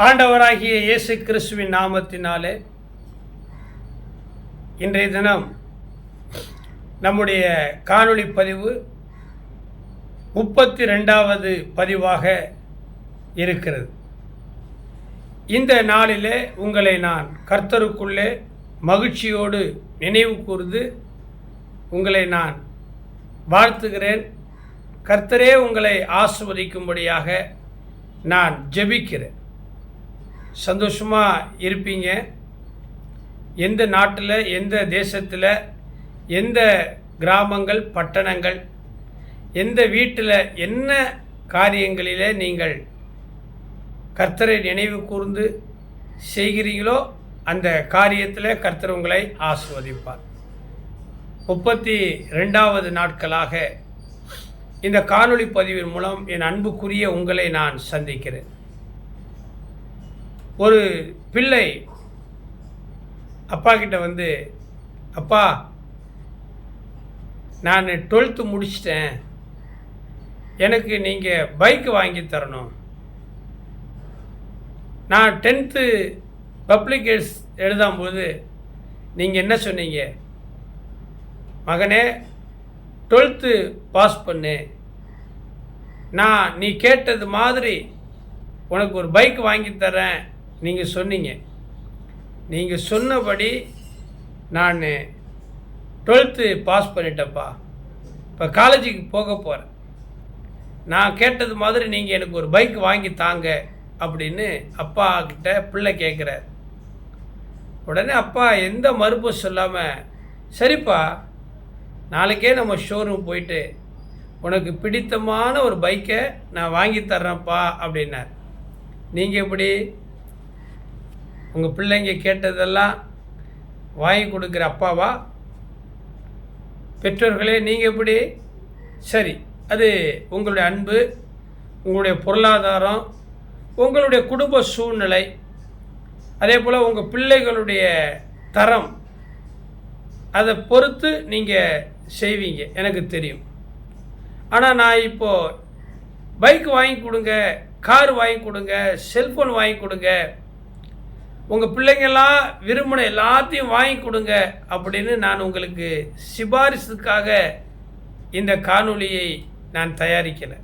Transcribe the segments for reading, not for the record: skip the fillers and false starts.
ஆண்டவராகிய இயேசு கிறிஸ்துவின் நாமத்தினாலே இன்றைய தினம் நம்முடைய காணொளி பதிவு 32வது பதிவாக இருக்கிறது. இந்த நாளிலே உங்களை நான் கர்த்தருக்குள்ளே மகிழ்ச்சியோடு நினைவு கூர்ந்து உங்களை நான் வாழ்த்துகிறேன். கர்த்தரே உங்களை ஆசீர்வதிக்கும்படியாக நான் ஜெபிக்கிறேன். சந்தோஷமாக இருப்பீங்க. எந்த நாட்டில், எந்த தேசத்தில், எந்த கிராமங்கள், பட்டணங்கள், எந்த வீட்டில் என்ன காரியங்களிலே நீங்கள் கர்த்தரை நினைவு கூர்ந்து செய்கிறீங்களோ அந்த காரியத்தில் கர்த்தர் உங்களை ஆசீர்வதிப்பார். 32வது நாட்களாக இந்த காணொளி பதிவின் மூலம் என் அன்புக்குரிய உங்களை நான் சந்திக்கிறேன். ஒரு பிள்ளை அப்பா கிட்ட வந்து, அப்பா நான் 12th முடிச்சிட்டேன், எனக்கு நீங்கள் பைக் வாங்கி தரணும். நான் 10th பப்ளிக் எழுதும்போது நீங்கள் என்ன சொன்னீங்க? மகனே 12th பாஸ் பண்ணு, நான் நீ கேட்டது மாதிரி உனக்கு ஒரு பைக் வாங்கி தரேன் நீங்கள் சொன்னீங்க. நீங்கள் சொன்னபடி நான் 12th பாஸ் பண்ணிட்டேன்ப்பா, இப்போ காலேஜுக்கு போக போகிறேன். நான் கேட்டது மாதிரி நீங்கள் எனக்கு ஒரு பைக் வாங்கி தாங்க அப்படின்னு அப்பா கிட்ட பிள்ளை கேட்குறார். உடனே அப்பா எந்த மறுப்பும் சொல்லாமல், சரிப்பா நாளைக்கே நம்ம ஷோரூம் போயிட்டு உனக்கு பிடித்தமான ஒரு பைக்கை நான் வாங்கி தர்றேன்ப்பா அப்படின்னார். நீங்கள் எப்படி உங்கள் பிள்ளைங்க கேட்டதெல்லாம் வாங்கி கொடுக்குற அப்பாவா? பெற்றோர்களே நீங்கள் எப்படி? சரி, அது உங்களுடைய அன்பு, உங்களுடைய பொருளாதாரம், உங்களுடைய குடும்ப சூழ்நிலை, அதே போல் உங்கள் பிள்ளைகளுடைய தரம், அதை பொறுத்து நீங்கள் செய்வீங்க, எனக்கு தெரியும். ஆனால் நான் இப்போது பைக் வாங்கி கொடுங்க, கார் வாங்கி கொடுங்க, செல்ஃபோன் வாங்கி கொடுங்க, உங்கள் பிள்ளைங்கள்லாம் விரும்பின எல்லாத்தையும் வாங்கி கொடுங்க அப்படின்னு நான் உங்களுக்கு சிபாரிசுக்காக இந்த காணொளியை நான் தயாரிக்கலை.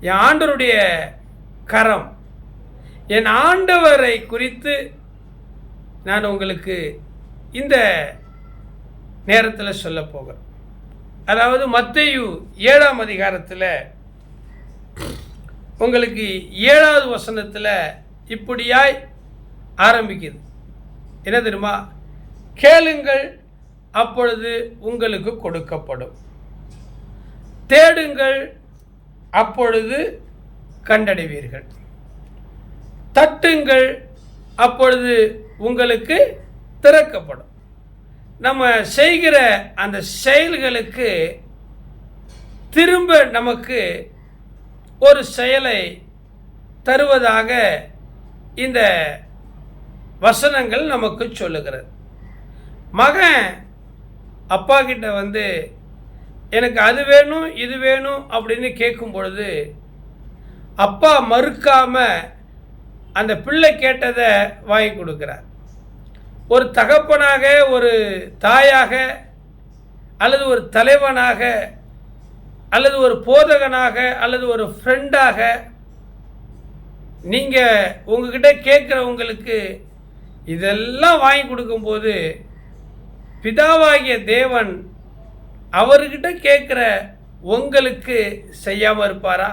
என் ஆண்டவருடைய கரம், என் ஆண்டவரை குறித்து நான் உங்களுக்கு இந்த நேரத்தில் சொல்ல போகிறேன். அதாவது மத்தேயு 7ஆம் அதிகாரத்தில் உங்களுக்கு 7வது வசனத்தில் இப்படியாய் ஆரம்பிக்குது. என்ன தெரியுமா? கேளுங்கள் அப்பொழுது உங்களுக்கு கொடுக்கப்படும், தேடுங்கள் அப்பொழுது கண்டடைவீர்கள், தட்டுங்கள் அப்பொழுது உங்களுக்கு திறக்கப்படும். நம்ம செய்கிற அந்த செயல்களுக்கு திரும்ப நமக்கு ஒரு செயலை தருவதாக இந்த வசனங்கள் நமக்கு சொல்லுகிறது. மகன் அப்பா கிட்ட வந்து எனக்கு அது வேணும் இது வேணும் அப்படின்னு கேட்கும் பொழுது அப்பா மறுக்காமல் அந்த பிள்ளை கேட்டதை வாங்கி கொடுக்குறார். ஒரு தகப்பனாக, ஒரு தாயாக, அல்லது ஒரு தலைவனாக, அல்லது ஒரு போதகனாக, அல்லது ஒரு ஃப்ரெண்டாக நீங்கள் உங்ககிட்ட கேட்குறவங்களுக்கு இதெல்லாம் வாங்கி கொடுக்கும்போது பிதாவாகிய தேவன் அவர்கிட்ட கேட்குற உங்களுக்கு செய்யாமல் இருப்பாரா?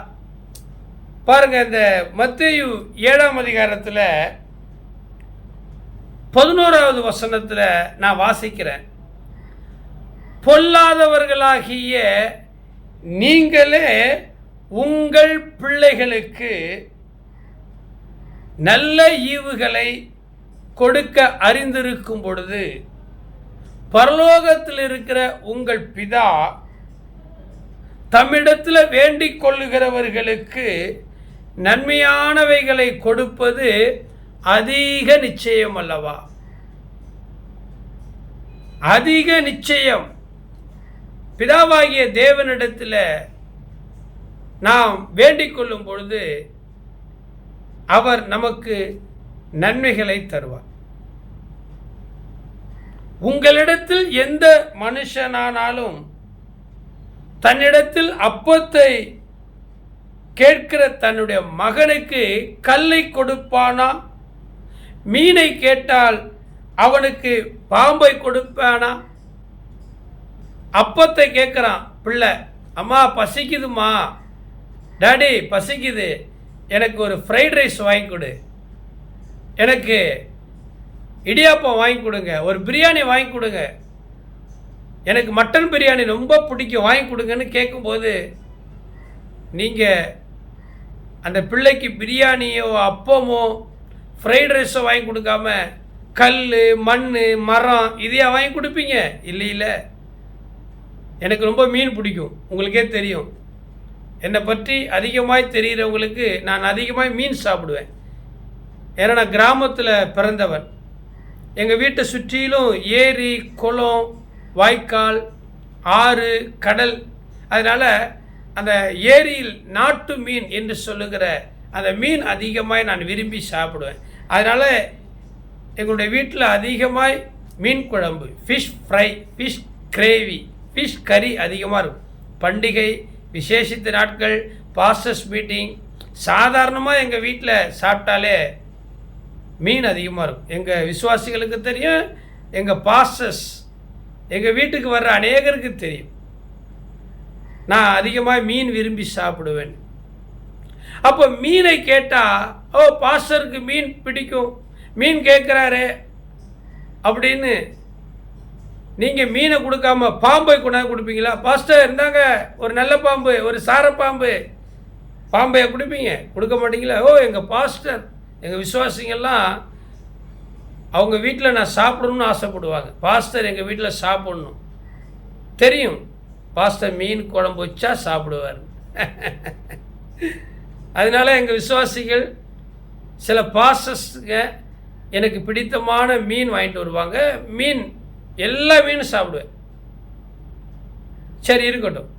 பாருங்கள், இந்த மத்தேயு 7ஆம் அதிகாரத்தில் 11வது வசனத்தில் நான் வாசிக்கிறேன். பொல்லாதவர்களாகிய நீங்களே உங்கள் பிள்ளைகளுக்கு நல்ல ஈவுகளை கொடுக்க அறிந்திருக்கும் பொழுது பரலோகத்தில் இருக்கிற உங்கள் பிதா தம்மிடத்தில் வேண்டிக் கொள்ளுகிறவர்களுக்கு நன்மையானவைகளை கொடுப்பது அதிக நிச்சயம் அல்லவா? அதிக நிச்சயம். பிதாவாகிய தேவனிடத்தில் நாம் வேண்டிக் கொள்ளும் பொழுது அவர் நமக்கு நன்மைகளை தருவார். உங்களிடத்தில் எந்த மனுஷனானாலும் தன்னிடத்தில் அப்பத்தை கேட்கிற தன்னுடைய மகனுக்கு கல்லை கொடுப்பானா? மீனை கேட்டால் அவனுக்கு பாம்பை கொடுப்பானா? அப்பத்தை கேட்குறான் பிள்ளை, அம்மா பசிக்குதுமா, டாடி பசிக்குது, எனக்கு ஒரு ஃப்ரைட் ரைஸ் வாங்கி கொடு, எனக்கு இடியாப்பம் வாங்கி கொடுங்க, ஒரு பிரியாணி வாங்கி கொடுங்க, எனக்கு மட்டன் பிரியாணி ரொம்ப பிடிக்கும் வாங்கி கொடுங்கன்னு கேட்கும்போது நீங்கள் அந்த பிள்ளைக்கு பிரியாணியோ அப்பமோ ஃப்ரைட் ரைஸோ வாங்கி கொடுக்காம கல் மண் மரம் இதையா வாங்கி கொடுப்பீங்க? இல்லை. எனக்கு ரொம்ப மீன் பிடிக்கும், உங்களுக்கே தெரியும். என்னை பற்றி அதிகமாக தெரிகிறவங்களுக்கு நான் அதிகமாக மீன் சாப்பிடுவேன். ஏன்னா நான் கிராமத்தில் பிறந்தவன். எங்கள் வீட்டை சுற்றிலும் ஏரி குளம் வாய்க்கால் ஆறு கடல். அதனால் அந்த ஏரியில் நாட்டு மீன் என்று சொல்லுகிற அந்த மீன் அதிகமாக நான் விரும்பி சாப்பிடுவேன். அதனால் எங்களுடைய வீட்டில் அதிகமாக மீன் குழம்பு, fish fry, fish gravy, fish கறி அதிகமாக இருக்கும். பண்டிகை விசேஷித்த நாட்கள், பாஸ்டர்ஸ் மீட்டிங், சாதாரணமாக எங்கள் வீட்டில் சாப்பிட்டாலே மீன் அதிகமாக இருக்கும். எங்கள் விசுவாசிகளுக்கு தெரியும், எங்கள் பாஸ்டர்ஸ் எங்கள் வீட்டுக்கு வர்ற அநேகருக்கு தெரியும், நான் அதிகமாக மீன் விரும்பி சாப்பிடுவேன். அப்போ மீனை கேட்டால், ஓ பாஸ்டருக்கு மீன் பிடிக்கும், மீன் கேட்குறாரு அப்படின்னு நீங்கள் மீனை கொடுக்காம பாம்பை கொண்டாந்து கொடுப்பீங்களா? பாஸ்டர் இருந்தாங்க ஒரு நல்ல பாம்பு, ஒரு சாரப்பாம்பு, பாம்பையை கொடுப்பீங்க? கொடுக்க மாட்டீங்களா? ஓ எங்கள் பாஸ்டர், எங்கள் விசுவாசிங்கெல்லாம் அவங்க வீட்டில் நான் சாப்பிடணும்னு ஆசைப்படுவாங்க. பாஸ்டர் எங்கள் வீட்டில் சாப்பிடணும் தெரியும், பாஸ்டர் மீன் குழம்பு வச்சா சாப்பிடுவார். அதனால எங்கள் விசுவாசிகள் சில பாஸ்டர்ஸுங்க எனக்கு பிடித்தமான மீன் வாங்கிட்டு வருவாங்க. மீன் எல்லா மீனும் சாப்பிடுவேன். சரி இருக்கட்டும்.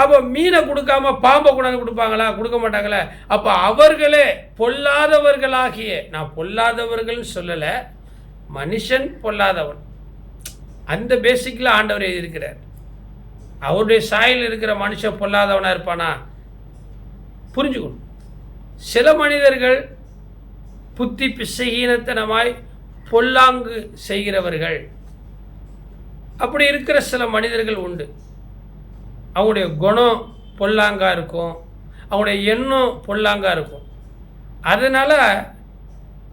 அப்போ மீனை கொடுக்காம பாம்பை கொண்டாந்து கொடுப்பாங்களா? கொடுக்க மாட்டாங்களா? அப்போ அவர்களே பொல்லாதவர்களாகிய, நான் பொல்லாதவர்கள்னு சொல்லலை, மனுஷன் பொல்லாதவன், அந்த பேசிக்கில் ஆண்டவர் எழுதியிருக்கிறார். அவருடைய சாயல் இருக்கிற மனுஷன் பொல்லாதவனாக இருப்பானா? புரிஞ்சுக்கணும். சில மனிதர்கள் புத்தி பிசகீனத்தனமாய் பொல்லாங்கு செய்கிறவர்கள், அப்படி இருக்கிற சில மனிதர்கள் உண்டு. அவங்களுடைய குணம் பொல்லாங்காக இருக்கும், அவங்களுடைய எண்ணம் பொல்லாங்காக இருக்கும். அதனால்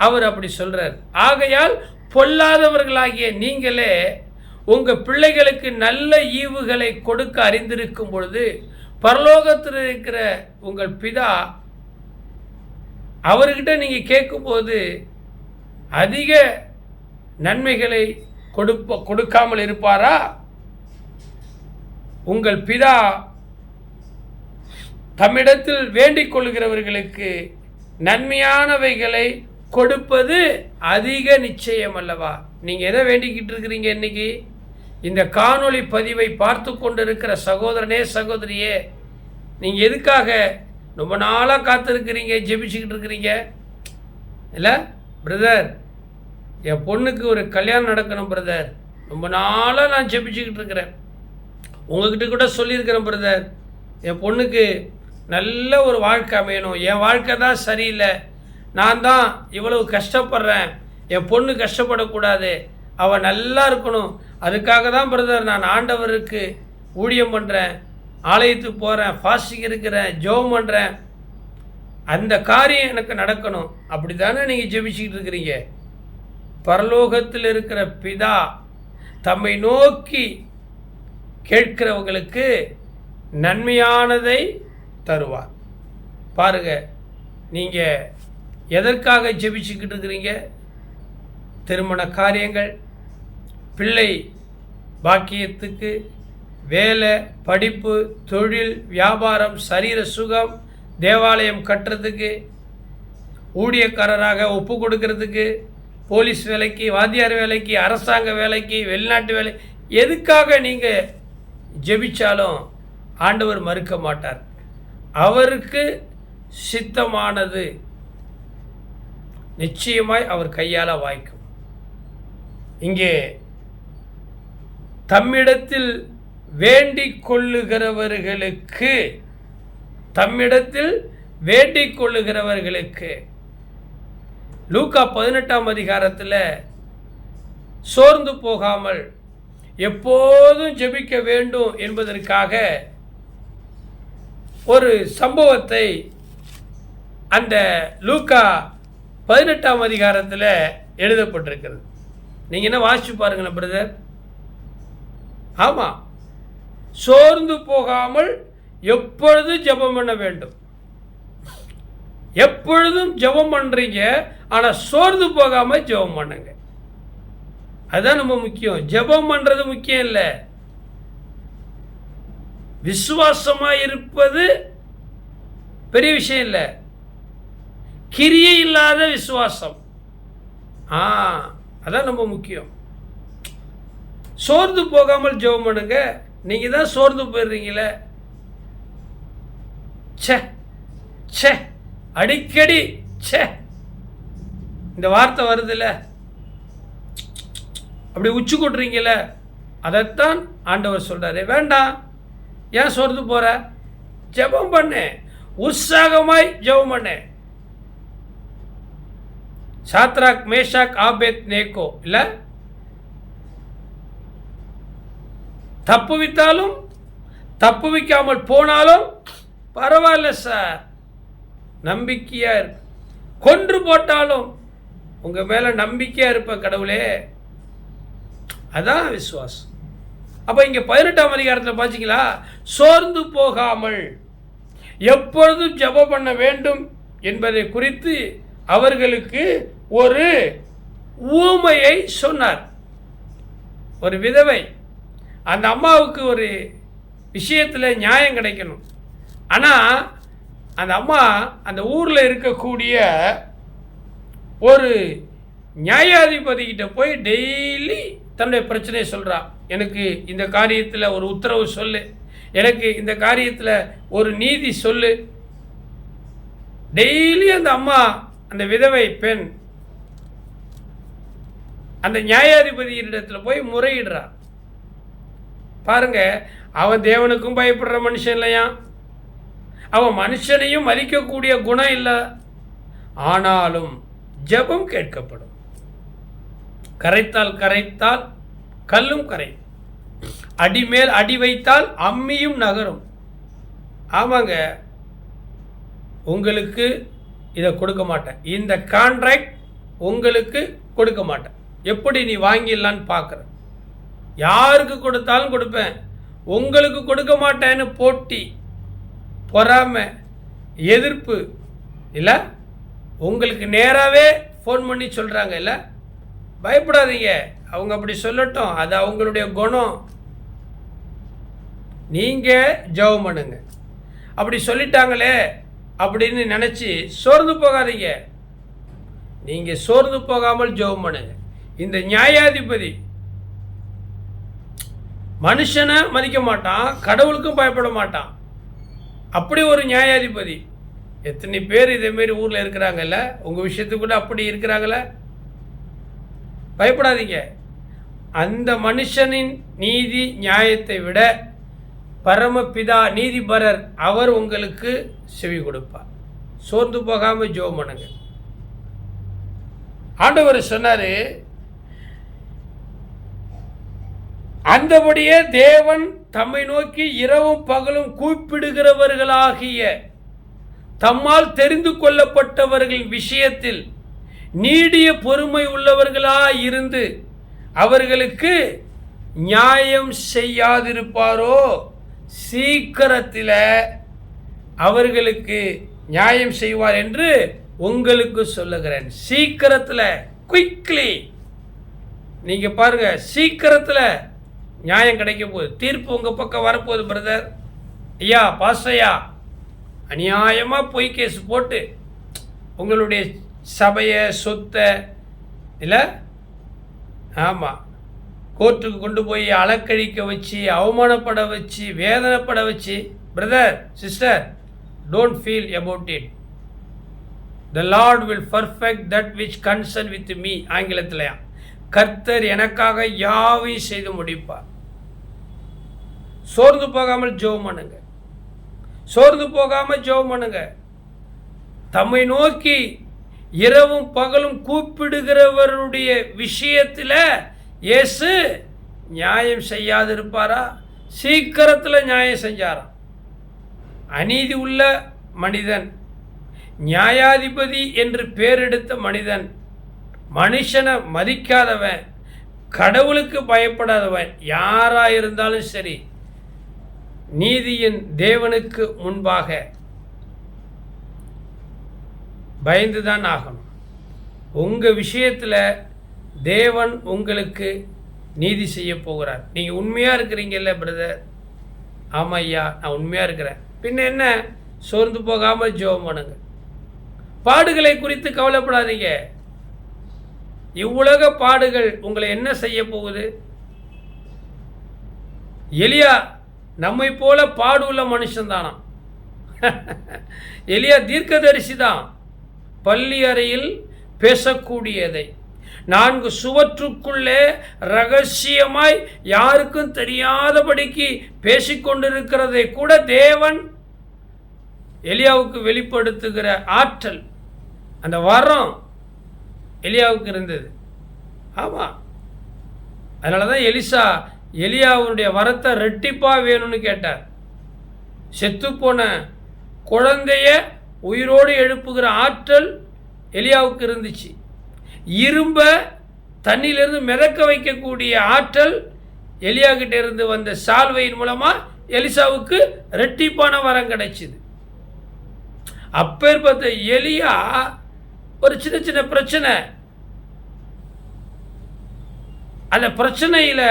அவர் அப்படி சொல்கிறார். ஆகையால் பொல்லாதவர்களாகிய நீங்களே உங்கள் பிள்ளைகளுக்கு நல்ல ஈவுகளை கொடுக்க அறிந்திருக்கும் பொழுது பரலோகத்தில் இருக்கிற உங்கள் பிதா அவர்கிட்ட நீங்கள் கேட்கும்போது அதிக நன்மைகளை கொடுக்காமல் இருப்பாரா? உங்கள் பிதா தம்மிடத்தில் வேண்டிக் கொள்கிறவர்களுக்கு நன்மையானவைகளை கொடுப்பது அதிக நிச்சயம் அல்லவா? நீங்கள் எதை வேண்டிக்கிட்டு இருக்கிறீங்க? இன்னைக்கு இந்த காணொளி பதிவை பார்த்து கொண்டிருக்கிற சகோதரனே சகோதரியே, நீங்கள் எதுக்காக ரொம்ப நாளாக காத்திருக்கிறீங்க, ஜெபிச்சுக்கிட்டு இருக்கிறீங்க? இல்லை பிரதர், என் பொண்ணுக்கு ஒரு கல்யாணம் நடக்கணும் பிரதர், ரொம்ப நாளாக நான் ஜெபிச்சுக்கிட்டு இருக்கிறேன். உங்ககிட்ட கூட சொல்லியிருக்கிறேன் பிரதர், என் பொண்ணுக்கு நல்ல ஒரு வாழ்க்கை அமையணும், என் வாழ்க்கை தான் சரியில்லை, நான் தான் இவ்வளவு கஷ்டப்படுறேன், என் பொண்ணு கஷ்டப்படக்கூடாது, அவள் நல்லா இருக்கணும், அதுக்காக தான் பிரதர் நான் ஆண்டவருக்கு ஊழியம் பண்ணுறேன், ஆலயத்துக்கு போகிறேன், ஃபாஸ்டிங் இருக்கிறேன், ஜெபம் பண்ணுறேன், அந்த காரியம் எனக்கு நடக்கணும். அப்படி தானே நீங்கள் ஜெபிச்சுக்கிட்டு இருக்கிறீங்க? பரலோகத்தில் இருக்கிற பிதா தம்மை நோக்கி கேட்கிறவங்களுக்கு நன்மையானதை தருவார். பாருங்க, நீங்கள் எதற்காக ஜெபிச்சுக்கிட்டு இருக்கிறீங்க? திருமண காரியங்கள், பிள்ளை பாக்கியத்துக்கு, வேலை, படிப்பு, தொழில், வியாபாரம், சரீர சுகம், தேவாலயம் கட்டுறதுக்கு, ஊழியக்காரராக ஒப்பு கொடுக்கறதுக்கு, போலீஸ் வேலைக்கு, வாத்தியார் வேலைக்கு, அரசாங்க வேலைக்கு, வெளிநாட்டு வேலை, எதுக்காக நீங்கள் ஜெபிச்சாலும் ஆண்டவர் மறுக்க மாட்டார். அவருக்கு சித்தமானது நிச்சயமாய் அவர் கையால் வாய்க்கும். இங்கே தம்மிடத்தில் வேண்டிக் கொள்ளுகிறவர்களுக்கு லூக்கா 18ஆம் அதிகாரத்தில் சோர்ந்து போகாமல் எப்போதும் ஜெபிக்க வேண்டும் என்பதற்காக ஒரு சம்பவத்தை அந்த லூக்கா 18ஆம் அதிகாரத்தில் எழுதப்பட்டிருக்கிறது. நீங்கள் என்ன வாசிச்சு பாருங்களேன் பிரதர். ஆமாம், சோர்ந்து போகாமல் எப்பொழுதும் ஜெபம் பண்ண வேண்டும். எப்பொழுதும் ஜெபம் பண்ணுறீங்க, ஆனால் சோர்ந்து போகாமல் ஜெபம் பண்ணுங்க. அதுதான் ரொம்ப முக்கியம். ஜெபம் பண்ணுறது முக்கியம் இல்லை, விசுவாசமாக இருப்பது பெரிய விஷயம் இல்லை. கிரியை இல்லாத விசுவாசம், அதான் ரொம்ப முக்கியம். சோர்ந்து போகாமல் ஜெபம் பண்ணுங்க. நீங்கள் தான் சோர்ந்து போயிடுறீங்களே. ச்சே அடிக்கடி ச்சே இந்த வார்த்தை வருதுல்ல, அப்படி உச்சி கொட்டுறீங்கள, அதைத்தான் ஆண்டவர் சொல்கிறாரு. வேண்டாம், ஏன் சோர்ந்து போகிற? ஜெபம் பண்ணு, உற்சாகமாய் ஜெபம் பண்ணு. சாத்ராக், மேஷாக், ஆபேத் நேகோ இல்லை, தப்புவித்தாலும் தப்புவிக்காமல் போனாலும் பரவாயில்ல சார், நம்பிக்கையாக இருக்கு. கொன்று போட்டாலும் உங்கள் மேலே நம்பிக்கையாக இருப்பேன் கடவுளே. அதான் விசுவாசம். அப்போ இங்கே 18ஆம் அதிகாரத்தில் பார்த்தீங்களா, சோர்ந்து போகாமல் எப்பொழுதும் ஜெபம் பண்ண வேண்டும் என்பதை குறித்து அவர்களுக்கு ஒரு ஊமையை சொன்னார். ஒரு விதவை, அந்த அம்மாவுக்கு ஒரு விஷயத்தில் நியாயம் கிடைக்கணும். ஆனால் அந்த அம்மா அந்த ஊரில் இருக்கக்கூடிய ஒரு நியாயாதிபதிக்கிட்ட போய் டெய்லி தன்னுடைய பிரச்சனையை சொல்கிறா. எனக்கு இந்த காரியத்தில் ஒரு உத்தரவு சொல்லு, எனக்கு இந்த காரியத்தில் ஒரு நீதி சொல்லு. டெய்லி அந்த அம்மா, அந்த விதவை பெண் அந்த நியாயாதிபதியிடத்தில் போய் முறையிடுறா. பாருங்க, அவன் தேவனுக்கும் பயப்படுற மனுஷன் இல்லையா, அவன் மனுஷனையும் மதிக்கக்கூடிய குணம் இல்லை. ஆனாலும் ஜெபம் கேட்கப்படும். கரைத்தால் கல்லும் கரையும், அடிமேல் அடி வைத்தால் அம்மியும் நகரும். ஆமாங்க, உங்களுக்கு இதை கொடுக்க மாட்டேன், இந்த கான்ட்ராக்ட் உங்களுக்கு கொடுக்க மாட்டேன், எப்படி நீ வாங்கிடலான்னு பார்க்குறேன். யாருக்கு கொடுத்தாலும் கொடுப்பேன், உங்களுக்கு கொடுக்க மாட்டேன்னு போட்டி, பொறாமை, எதிர்ப்பு இல்லை. உங்களுக்கு நேராகவே ஃபோன் பண்ணி சொல்கிறாங்க இல்லை, பயப்படாதீங்க, அவங்க அப்படி சொல்லட்டும், அது அவங்களுடைய குணம். நீங்கள் ஜெபம் பண்ணுங்க. அப்படி சொல்லிட்டாங்களே அப்படின்னு நினச்சி சோர்ந்து போகாதீங்க. நீங்கள் சோர்ந்து போகாமல் ஜெபம் பண்ணுங்க. இந்த நியாயாதிபதி மனுஷனை மதிக்க மாட்டான், கடவுளுக்கும் பயப்பட மாட்டான். அப்படி ஒரு நியாயாதிபதி. எத்தனை பேர் இதேமாரி ஊரில் இருக்கிறாங்கல்ல, உங்கள் விஷயத்துக்கு கூட அப்படி இருக்கிறாங்கள. பயப்படாதீங்க. அந்த மனுஷனின் நீதி நியாயத்தை விட பரமபிதா நீதிபரர் அவர் உங்களுக்கு செவி கொடுப்பார். சோர்ந்து போகாமல் ஜெபம் பண்ணுங்க. ஆண்டவர் சொன்னார், அந்தபடியே தேவன் தம்மை நோக்கி இரவும் பகலும் கூப்பிடுகிறவர்களாகிய தம்மால் தெரிந்து கொள்ளப்பட்டவர்களின் விஷயத்தில் நீடிய பொறுமை உள்ளவர்களாயிருந்து அவர்களுக்கு நியாயம் செய்யாதிருப்பாரோ, சீக்கிரத்தில் அவர்களுக்கு நியாயம் செய்வார் என்று உங்களுக்கு சொல்லுகிறேன். சீக்கிரத்தில், குயிக்லி. நீங்கள் பாருங்கள், சீக்கிரத்தில் நியாயம் கிடைக்க போகுது, தீர்ப்பு உங்கள் பக்கம் வரப்போகுது. பிரதர், ஐயா, பாஸ்டையா, அநியாயமாக பொய் கேஸ் போட்டு உங்களுடைய சபையை, சொத்தை இல்லை, ஆமாம், கோர்ட்டுக்கு கொண்டு போய் அலக்கழிக்க வச்சு, அவமானப்பட வச்சு, வேதனைப்பட வச்சு, brother, sister, don't feel about it. the Lord will perfect that which concern with me. ஆங்கிலத்திலையா, கர்த்தர் எனக்காக யாவையும் செய்து முடிப்பார். சோர்ந்து போகாமல் ஜெபம் பண்ணுங்க. சோர்ந்து போகாமல் ஜெபம் பண்ணுங்க. தம்மை நோக்கி இரவும் பகலும் கூப்பிடுகிறவருடைய விஷயத்தில் இயேசு நியாயம் செய்யாதிருப்பாரா? சீக்கிரத்தில் நியாயம் செஞ்சாராம். அநீதி உள்ள மனிதன், நியாயாதிபதி என்று பேரெடுத்த மனிதன், மனுஷனை மதிக்காதவன், கடவுளுக்கு பயப்படாதவன் யாராக இருந்தாலும் சரி, நீதியின் தேவனுக்கு முன்பாக பயந்துதான் ஆகணும். உங்கள் விஷயத்தில் தேவன் உங்களுக்கு நீதி செய்ய போகிறார். நீங்கள் உண்மையாக இருக்கிறீங்கல்ல பிரதர்? ஆமாம் ஐயா, நான் உண்மையாக இருக்கிறேன். பின்ன என்ன? சோர்ந்து போகாமல் ஜெபம் பண்ணுங்க. பாடுகளை குறித்து கவலைப்படாதீங்க. இவ்வுலக பாடுகள் உங்களை என்ன செய்ய போகுது? எலியா நம்மை போல பாடு உள்ள மனுஷன்தானா? எலியா தீர்க்கதரிசி தான். பள்ளி அறையில் பேசக்கூடியதை 4 சுவற்றுக்குள்ளே ரகசியமாய் யாருக்கும் தெரியாதபடிக்கு பேசிக்கொண்டிருக்கிறதை கூட தேவன் எலியாவுக்கு வெளிப்படுத்துகிற ஆற்றல், அந்த வரம் எலியாவுக்கு இருந்தது. ஆமாம், அதனால தான் எலிசா எலியாவுடைய வரத்தை ரெட்டிப்பாக வேணும்னு கேட்டார். செத்துப்போன குழந்தைய உயிரோடு எழுப்புகிற ஆற்றல் எலியாவுக்கு இருந்துச்சு. இரும்ப தண்ணியிலிருந்து மிதக்க வைக்கக்கூடிய ஆற்றல் எலியாக்கிட்ட இருந்து வந்த சால்வையின் மூலமாக எலிசாவுக்கு ரெட்டிப்பான வரம் கிடைச்சிது. அப்பேற்பட்ட எலியா ஒரு சின்ன சின்ன பிரச்சனை, அந்த பிரச்சனையில்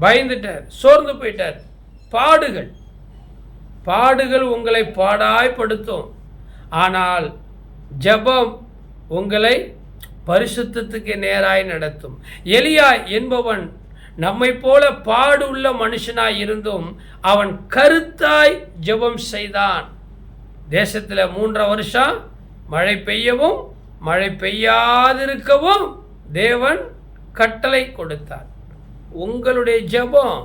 பயந்துட்டார், சோர்ந்து போயிட்டார். பாடுகள் உங்களை பாடாய்படுத்தும். ஆனால் ஜெபம் உங்களை பரிசுத்தத்துக்கு நேராய் நடத்தும். எலியா என்பவன் நம்மை போல பாடு உள்ள மனுஷனாய் இருந்தும் அவன் கருத்தாய் ஜெபம் செய்தான். தேசத்தில் 3 வருஷம் மழை பெய்யவும் மழை பெய்யாதிருக்கவும் தேவன் கட்டளை கொடுத்தார். உங்களுடைய ஜெபம்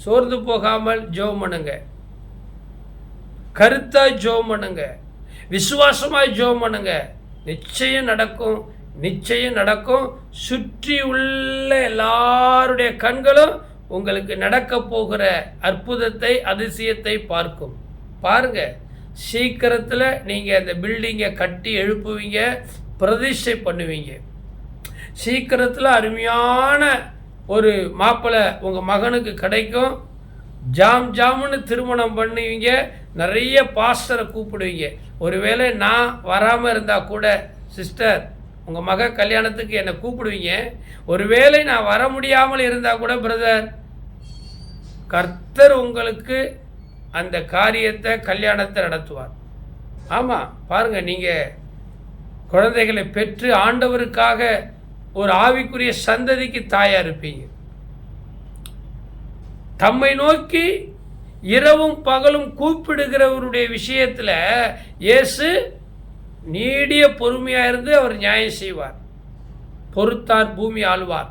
சோர்ந்து போகாமல் ஜெபம் பண்ணுங்க, கருத்தாய் ஜெபம் பண்ணுங்க, விசுவாசமாய் ஜெபம் பண்ணுங்க. நிச்சயம் நடக்கும், நிச்சயம் நடக்கும். சுற்றி உள்ள எல்லாருடைய கண்களும் உங்களுக்கு நடக்க போகிற அற்புதத்தை, அதிசயத்தை பார்க்கும். பாருங்க, சீக்கிரத்தில் நீங்கள் அந்த பில்டிங்கை கட்டி எழுப்புவீங்க, பிரதிஷ்டை பண்ணுவீங்க. சீக்கிரத்தில் அருமையான ஒரு மாப்பிள்ளை உங்கள் மகனுக்கு கிடைக்கும். ஜாமுன்னு திருமணம் பண்ணுவீங்க. நிறைய பாஸ்டரை கூப்பிடுவீங்க. ஒருவேளை நான் வராமல் இருந்தால் கூட, சிஸ்டர் உங்கள் மக கல்யாணத்துக்கு என்னை கூப்பிடுவீங்க. ஒருவேளை நான் வர முடியாமல் இருந்தால் கூட, பிரதர் கர்த்தர் உங்களுக்கு அந்த காரியத்தை, கல்யாணத்தை நடத்துவார். ஆமாம், பாருங்கள், நீங்கள் குழந்தைகளை பெற்று ஆண்டவருக்காக ஒரு ஆவிக்குரிய சந்ததிக்கு தாயாக இருப்பீங்க. தம்மை நோக்கி இரவும் பகலும் கூப்பிடுகிறவருடைய விஷயத்தில் இயேசு நீடிய பொறுமையாக இருந்து அவர் நியாயம் செய்வார். பொறுத்தார் பூமி ஆழ்வார்.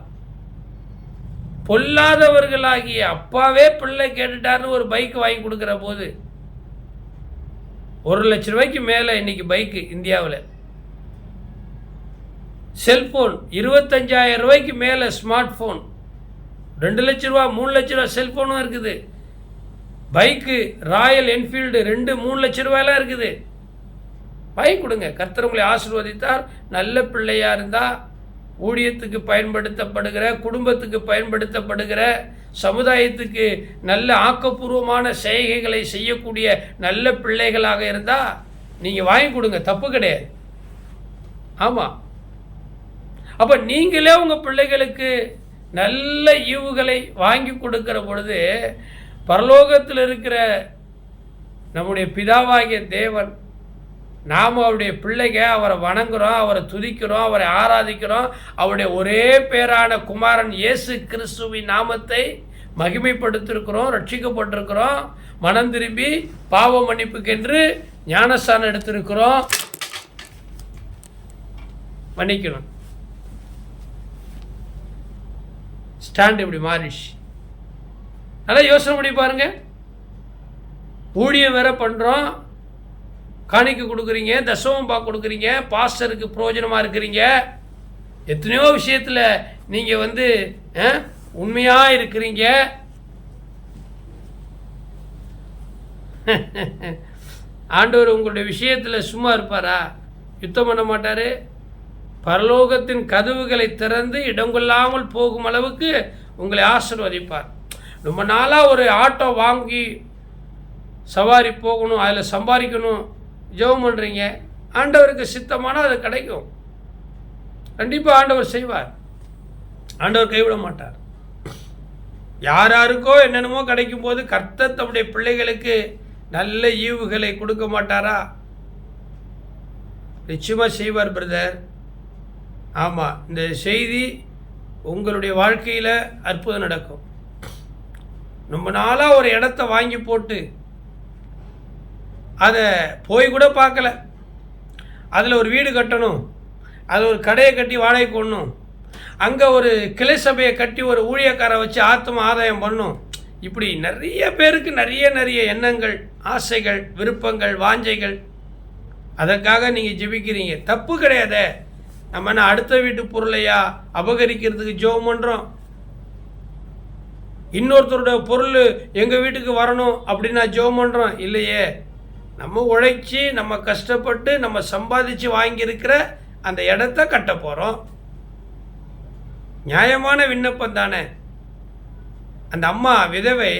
பொல்லாதவர்களாகிய அப்பாவே பிள்ளை கேட்டுட்டாருன்னு ஒரு பைக் வாங்கி கொடுக்குற போது, 1 லட்ச ரூபாய்க்கு மேலே இன்னைக்கு பைக்கு இந்தியாவில். செல்ஃபோன் 25,000 ரூபாய்க்கு மேலே ஸ்மார்ட் ஃபோன், 2 லட்ச ரூபா 3 லட்ச ரூபா செல்ஃபோனும் இருக்குது. பைக்கு ராயல் என்ஃபீல்டு 2-3 லட்ச ரூபாயெல்லாம் இருக்குது. பைக் கொடுங்க. கர்த்தர் உங்களை ஆசீர்வதித்தார். நல்ல பிள்ளையாக இருந்தால் ஊழியத்துக்கு பயன்படுத்தப்படுகிற, குடும்பத்துக்கு பயன்படுத்தப்படுகிற, சமுதாயத்துக்கு நல்ல ஆக்கப்பூர்வமான செய்கைகளை செய்யக்கூடிய நல்ல பிள்ளைகளாக இருந்தால் நீங்கள் வாங்கி கொடுங்க, தப்பு கிடையாது. ஆமாம், அப்போ நீங்களே உங்கள் பிள்ளைகளுக்கு நல்ல ஈவுகளை வாங்கி கொடுக்கிற பொழுது பரலோகத்தில் இருக்கிற நம்முடைய பிதாவாகிய தேவன், நாம் அவருடைய பிள்ளைங்க, அவரை வணங்குகிறோம், அவரை துதிக்கிறோம், அவரை ஆராதிக்கிறோம். அவருடைய ஒரே பேரான குமாரன் இயேசு கிறிஸ்துவின் நாமத்தை மகிமைப்படுத்திருக்கிறோம், ரட்சிக்கப்பட்டிருக்கிறோம், மனம் திரும்பி பாவ மன்னிப்புக்கென்று ஞானஸ்தானம் எடுத்திருக்கிறோம். மன்னிக்கணும். ஸ்டாண்ட் இப்படி மாறிடுச்சு. நல்லா யோசனை பண்ணி பாருங்க. ஊழியம் வேற பண்ணுறோம், காணிக்க கொடுக்குறீங்க, தசமம் கொடுக்குறீங்க, பாஸ்டருக்கு பிரயோஜனமாக இருக்கிறீங்க, எத்தனையோ விஷயத்தில் நீங்கள் உண்மையாக இருக்கிறீங்க. ஆண்டவர் உங்களுடைய விஷயத்தில் சும்மா இருப்பாரா? யுத்தம் பண்ண மாட்டார்? பரலோகத்தின் கதவுகளை திறந்து இடங்கொள்ளாமல் போகும் அளவுக்கு உங்களை ஆசீர்வதிப்பார். ரொம்ப நாளாக ஒரு ஆட்டோ வாங்கி சவாரி போகணும், அதில் சம்பாதிக்கணும் ஜெபம் பண்ணுறீங்க. ஆண்டவருக்கு சித்தமானால் அது கிடைக்கும். கண்டிப்பாக ஆண்டவர் செய்வார். ஆண்டவர் கைவிட மாட்டார். யாருக்கோ என்னென்னமோ கிடைக்கும் போது கர்த்தர் தம்முடைய பிள்ளைகளுக்கு நல்ல ஈவுகளை கொடுக்க மாட்டாரா? நிச்சயமாக செய்வார் பிரதர். ஆமாம், இந்த செய்தி உங்களுடைய வாழ்க்கையில் அற்புதம் நடக்கும். ரொம்ப நாளாக ஒரு இடத்த வாங்கி போட்டு அதை போய் கூட பார்க்கல, அதில் ஒரு வீடு கட்டணும், அதில் ஒரு கடையை கட்டி வாடகை கொள்ளணும், அங்கே ஒரு கிளை சபையை கட்டி ஒரு ஊழியக்காரை வச்சு ஆத்ம ஆதாயம் பண்ணும். இப்படி நிறைய பேருக்கு நிறைய எண்ணங்கள், ஆசைகள், விருப்பங்கள், வாஞ்சைகள். அதற்காக நீங்கள் ஜெபிக்கிறீங்க, தப்பு கிடையாதே. நம்ம என்ன அடுத்த வீட்டு பொருளையா அபகரிக்கிறதுக்கு ஜெபம் பண்ணுறோம்? இன்னொருத்தரோட பொருள் எங்கள் வீட்டுக்கு வரணும் அப்படின்னு நான் ஜெபம் பண்ணுறோம்? இல்லையே. நம்ம உழைச்சி, நம்ம கஷ்டப்பட்டு, நம்ம சம்பாதிச்சு வாங்கியிருக்கிற அந்த இடத்த கட்ட போகிறோம். நியாயமான விண்ணப்பம் தானே. அந்த அம்மா விதவை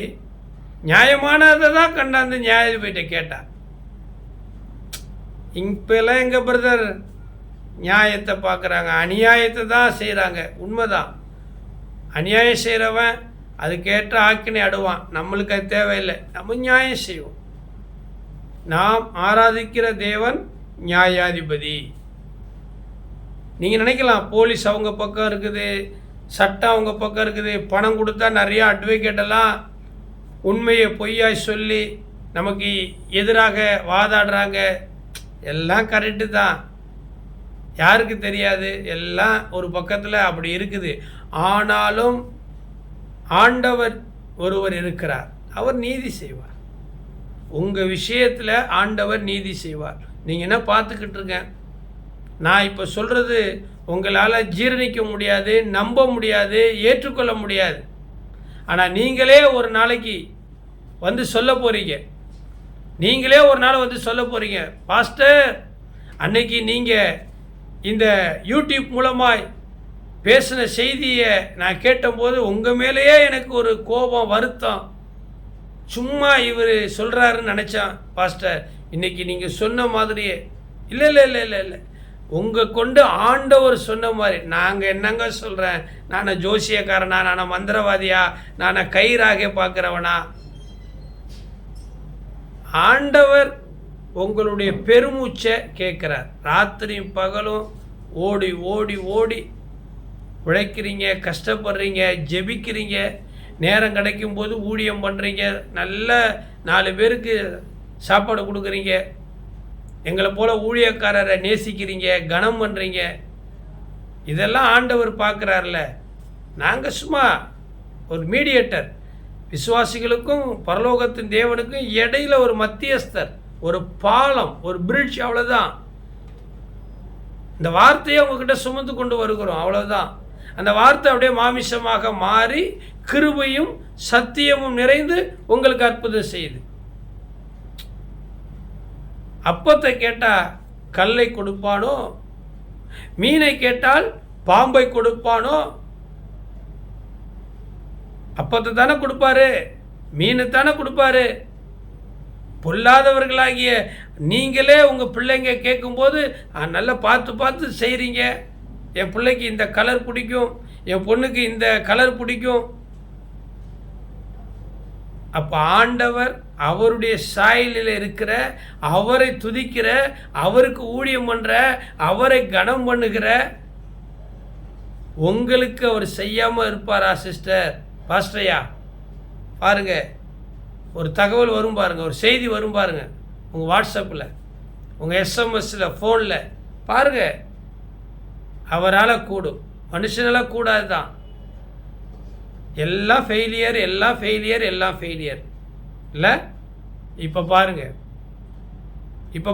நியாயமானதை தான் கண்டாந்து நியாயாதிபதிகிட்ட கேட்டா. இப்பெல்லாம் எங்கள் பிரதர் நியாயத்தை பார்க்குறாங்க, அநியாயத்தை தான் செய்கிறாங்க. உண்மைதான், அநியாயம் செய்கிறவன் அதுக்கேற்ற ஆக்கினை அடுவான். நம்மளுக்கு அது தேவையில்லை, நம்ம நியாயம் செய்வோம். நாம் ஆராதிக்கிற தேவன் நியாயாதிபதி. நீங்கள் நினைக்கலாம் போலீஸ் அவங்க பக்கம் இருக்குது, சட்டம் அவங்க பக்கம் இருக்குது, பணம் கொடுத்தா நிறையா அட்வொகேட்டெல்லாம் உண்மையை பொய்யாய் சொல்லி நமக்கு எதிராக வாதாடுறாங்க. எல்லாம் கரெக்டு தான், யாருக்கு தெரியாது, எல்லாம் ஒரு பக்கத்தில் அப்படி இருக்குது. ஆனாலும் ஆண்டவர் ஒருவர் இருக்கிறார், அவர் நீதி செய்வார். உங்கள் விஷயத்தில் ஆண்டவர் நீதி செய்வார். நீங்கள் என்ன பார்த்துக்கிட்டு இருக்க? நான் இப்போ சொல்கிறது உங்களால் ஜீரணிக்க முடியாது, நம்ப முடியாது, ஏற்றுக்கொள்ள முடியாது. ஆனால் நீங்களே ஒரு நாளைக்கு வந்து சொல்ல போகிறீங்க. நீங்களே ஒரு நாள் வந்து சொல்ல போகிறீங்க, பாஸ்டர் அன்னைக்கு நீங்கள் இந்த யூடியூப் மூலமாய் பேசின செய்தியை நான் கேட்டபோது உங்கள் மேலேயே எனக்கு ஒரு கோபம், வருத்தம். சும்மா இவர் சொல்கிறாருன்னு நினச்சான் பாஸ்டர். இன்றைக்கி நீங்கள் சொன்ன மாதிரியே இல்லை இல்லை இல்லை இல்லை இல்லை உங்கள் கொண்டு ஆண்டவர் சொன்ன மாதிரி. நாங்கள் என்னங்க சொல்கிறேன்? நான் ஜோசியக்காரனா, நான் மந்திரவாதியா, நான் கயிறாக பார்க்குறவனா? ஆண்டவர் உங்களுடைய பெருமூச்சை கேட்குறார். ராத்திரியும் பகலும் ஓடி ஓடி ஓடி உழைக்கிறீங்க, கஷ்டப்படுறீங்க, ஜெபிக்கிறீங்க, நேரம் கிடைக்கும்போது ஊழியம் பண்ணுறீங்க, நல்ல 4 பேருக்கு சாப்பாடு கொடுக்குறீங்க, எங்களை போல் ஊழியக்காரரை நேசிக்கிறீங்க, கனம் பண்ணுறீங்க. இதெல்லாம் ஆண்டவர் பார்க்குறாருல. நாங்கள் சும்மா ஒரு மீடியேட்டர், விசுவாசிகளுக்கும் பரலோகத்தின் தேவனுக்கும் இடையில் ஒரு மத்தியஸ்தர், ஒரு பாலம், ஒரு பிரிட்ஜ், அவ்வளோதான். இந்த வார்த்தையை உங்ககிட்ட சுமந்து கொண்டு வருகிறோம், அவ்வளோதான். அந்த வார்த்தை அப்படியே மாமிசமாக மாறி கிருபையும் சத்தியமும் நிறைந்து உங்களுக்கு அற்புதம் செய்யுது. அப்பத்தை கேட்டால் கல்லை கொடுப்பானோ, மீனை கேட்டால் பாம்பை கொடுப்பானோ? அப்பத்தை தானே கொடுப்பாரு, மீனை தானே கொடுப்பாரு. பொல்லாதவர்களாகிய நீங்களே உங்கள் பிள்ளைங்க கேட்கும்போது நல்லா பார்த்து பார்த்து செய்கிறீங்க. என் பிள்ளைக்கு இந்த கலர் பிடிக்கும், என் பொண்ணுக்கு இந்த கலர் பிடிக்கும். அப்போ ஆண்டவர் அவருடைய சாயலில் இருக்கிற, அவரை துதிக்கிற, அவருக்கு ஊழியம் பண்ணுற, அவரை கனம் பண்ணுகிற உங்களுக்கு அவர் செய்யாமல் இருப்பாரா சிஸ்டர், பாஸ்டரையா? பாருங்க, ஒரு தகவல் வரும் பாருங்க, ஒரு செய்தி வரும் பாருங்க, உங்கள் வாட்ஸ்அப்பில், உங்கள் எஸ்எம்எஸில், ஃபோனில் பாருங்க. அவரால் கூடும், மனுஷனால் கூடாது தான். எல்லாம் ஃபெயிலியர், எல்லாம் ஃபெயிலியர், எல்லாம் ஃபெயிலியர் இல்லை. இப்போ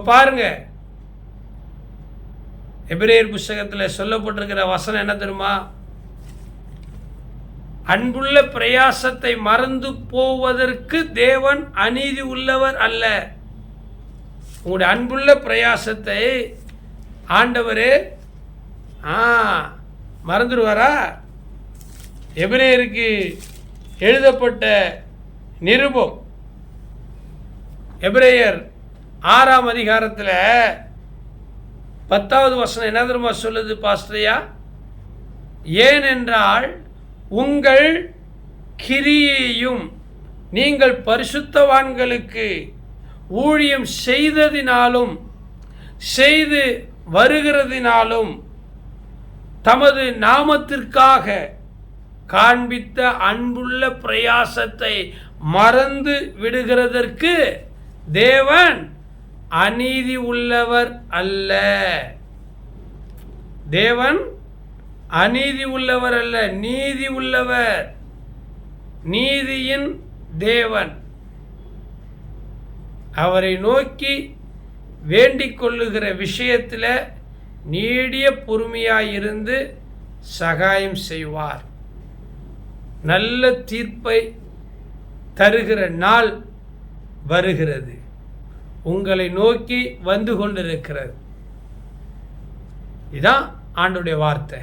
பாருங்க, எபிரேயர் புஸ்தகத்தில் சொல்லப்பட்டிருக்கிற வசனம் என்ன தெரியுமா? அன்புள்ள பிரயாசத்தை மறந்து போவதற்கு தேவன் அநீதி உள்ளவர் அல்ல. உங்களுடைய அன்புள்ள பிரயாசத்தை ஆண்டவர் மறந்துடுவாரா? எபிரேயருக்கு எழுதப்பட்ட நிருபம் எபிரேயர் 6ஆம் அதிகாரத்தில் 10வது வசனம் என்ன தெரியுமா சொல்லுது பாஸ்டரையா? ஏனென்றால் உங்கள் கிரியையும் நீங்கள் பரிசுத்தவான்களுக்கு ஊழியம் செய்ததினாலும் செய்து வருகிறதினாலும் தமது நாமத்திற்காக காண்பித்த அன்புள்ள பிரயாசத்தை மறந்து விடுகிறதற்கு தேவன் அநீதி உள்ளவர் அல்ல. தேவன் அநீதி உள்ளவர் அல்ல, நீதி உள்ளவர், நீதியின் தேவன். அவரை நோக்கி வேண்டிக் கொள்ளுகிற விஷயத்தில் நீடிய பொறுமையாயிருந்து சகாயம் செய்வார். நல்ல தீர்ப்பை தருகிற நாள் வருகிறது, உங்களை நோக்கி வந்து கொண்டிருக்கிறது. இதான் ஆண்டவருடைய வார்த்தை.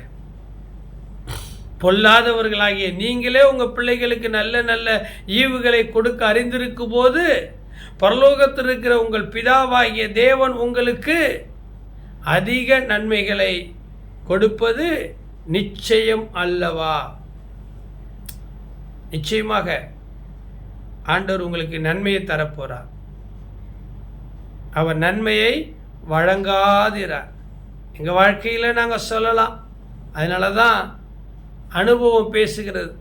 பொல்லாதவர்களாகிய நீங்களே உங்கள் பிள்ளைகளுக்கு நல்ல நல்ல ஈவுகளை கொடுக்க அறிந்திருக்கும் போது பரலோகத்தில் இருக்கிற உங்கள் பிதாவாகிய தேவன் உங்களுக்கு அதிக நன்மைகளை கொடுப்பது நிச்சயம் அல்லவா? நிச்சயமாக ஆண்டவர் உங்களுக்கு நன்மையை தரப்போறார். அவர் நன்மையை வழங்காதிரார். எங்கள் வாழ்க்கையில் நாங்கள் சொல்லலாம், அதனால தான் அனுபவம் பேசுகிறது.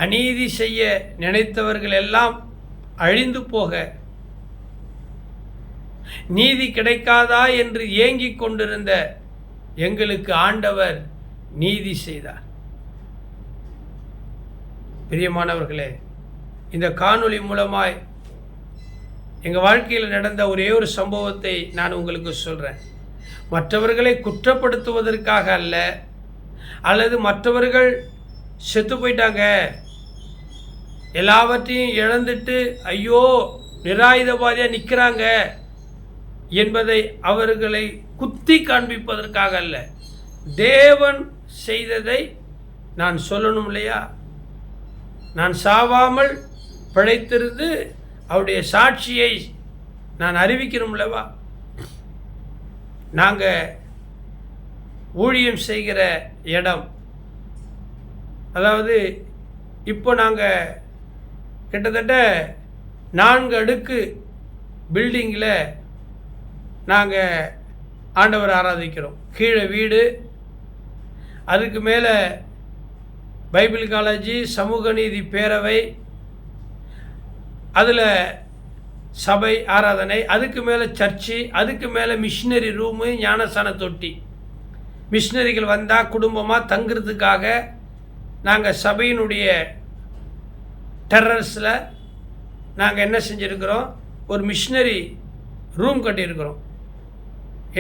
அநீதி செய்ய நினைத்தவர்கள் எல்லாம் அழிந்து போக, நீதி கிடைக்காதா என்று ஏங்கிக் கொண்டிருந்த எங்களுக்கு ஆண்டவர் நீதி செய்தார். பிரியமானவர்களே, இந்த காணொளி மூலமாய் எங்கள் வாழ்க்கையில் நடந்த ஒரே ஒரு சம்பவத்தை நான் உங்களுக்கு சொல்கிறேன். மற்றவர்களை குற்றப்படுத்துவதற்காக அல்ல, அல்லது மற்றவர்கள் செத்து போயிட்டாங்க, எல்லாவற்றையும் இழந்துட்டு ஐயோ நிராயுதபாதியாக நிற்கிறாங்க என்பதை அவர்களை குத்தி காண்பிப்பதற்காக அல்ல. தேவன் செய்ததை நான் சொல்லணும் இல்லையா? நான் சாவாமல் பிழைத்திருந்து அவருடைய சாட்சியை நான் அறிவிக்கணும் இல்லவா? நாங்கள் ஊழியம் செய்கிற இடம், அதாவது இப்போ நாங்கள் கிட்டத்தட்ட 4 அடுக்கு பில்டிங்கில் நாங்கள் ஆண்டவர் ஆராதிக்கிறோம். கீழே வீடு, அதுக்கு மேலே பைபிள் காலேஜி, சமூக நீதி பேரவை, அதில் சபை ஆராதனை, அதுக்கு மேலே சர்ச்சு, அதுக்கு மேலே மிஷினரி ரூமு, ஞானசான தொட்டி. மிஷினரிகள் வந்தால் குடும்பமாக தங்குறதுக்காக நாங்கள் சபையினுடைய டெரஸில் நாங்கள் என்ன செஞ்சுருக்கிறோம், ஒரு மிஷினரி ரூம் கட்டியிருக்கிறோம்.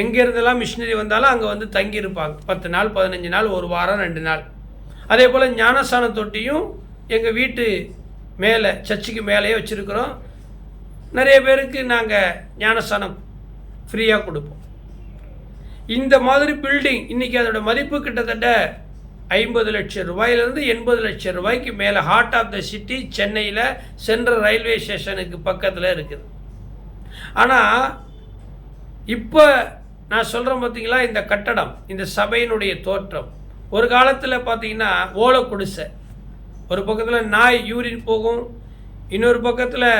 எங்கேருந்தெல்லாம் மிஷினரி வந்தாலும் அங்கே வந்து தங்கியிருப்பாங்க. 10 நாள், 15 நாள், 1 வாரம், 2 நாள். அதே போல் ஞானசான தொட்டியும் எங்கள் வீட்டு மேலே, சர்ச்சுக்கு மேலேயே வச்சுருக்கிறோம். நிறைய பேருக்கு நாங்கள் ஞானசானம் ஃப்ரீயாக கொடுப்போம். இந்த மாதிரி பில்டிங் இன்றைக்கி அதோட மதிப்பு கிட்டத்தட்ட 50 லட்சம் ரூபாயிலிருந்து 80 லட்சம் ரூபாய்க்கு மேலே ஹார்ட் ஆஃப் த சிட்டி சென்னையில் சென்ட்ரல் ரயில்வே ஸ்டேஷனுக்கு பக்கத்தில் இருக்குது. ஆனால் இப்போ நான் சொல்கிறேன் பார்த்தீங்களா, இந்த கட்டடம், இந்த சபையினுடைய தோற்றம் ஒரு காலத்தில் பார்த்தீங்கன்னா ஓலை குடிசை, ஒரு பக்கத்தில் நாய் யூரின் போகும், இன்னொரு பக்கத்தில்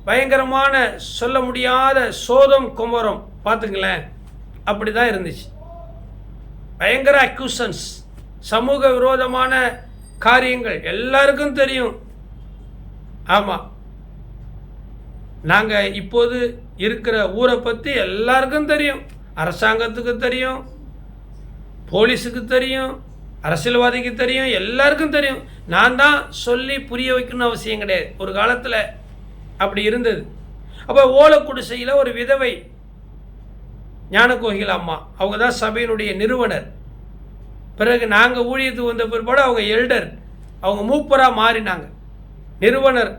பயங்கரமான சொல்ல முடியாத சோதம் குமரம், பார்த்துங்களேன், அப்படி தான் இருந்துச்சு. பயங்கர அக்யூசன்ஸ், சமூக விரோதமான காரியங்கள் எல்லாருக்கும் தெரியும். ஆமாம், நாங்கள் இப்போது இருக்கிற ஊரை பற்றி எல்லாருக்கும் தெரியும், அரசாங்கத்துக்கு தெரியும், போலீஸுக்கு தெரியும், அரசியல்வாதிக்கு தெரியும், எல்லாருக்கும் தெரியும். நான் தான் சொல்லி புரிய வைக்கணும்னு அவசியம் கிடையாது. ஒரு காலத்தில் அப்படி இருந்தது. அப்போ ஓலக்குடிசையில் ஒரு விதவை ஞானகோகில அம்மா, அவங்க தான் சபையினுடைய நிறுவனர். பிறகு நாங்கள் ஊழியத்துக்கு வந்த பிற்பாடு அவங்க எல்டர், அவங்க மூப்பராக மாறினாங்க. நிறுவனர்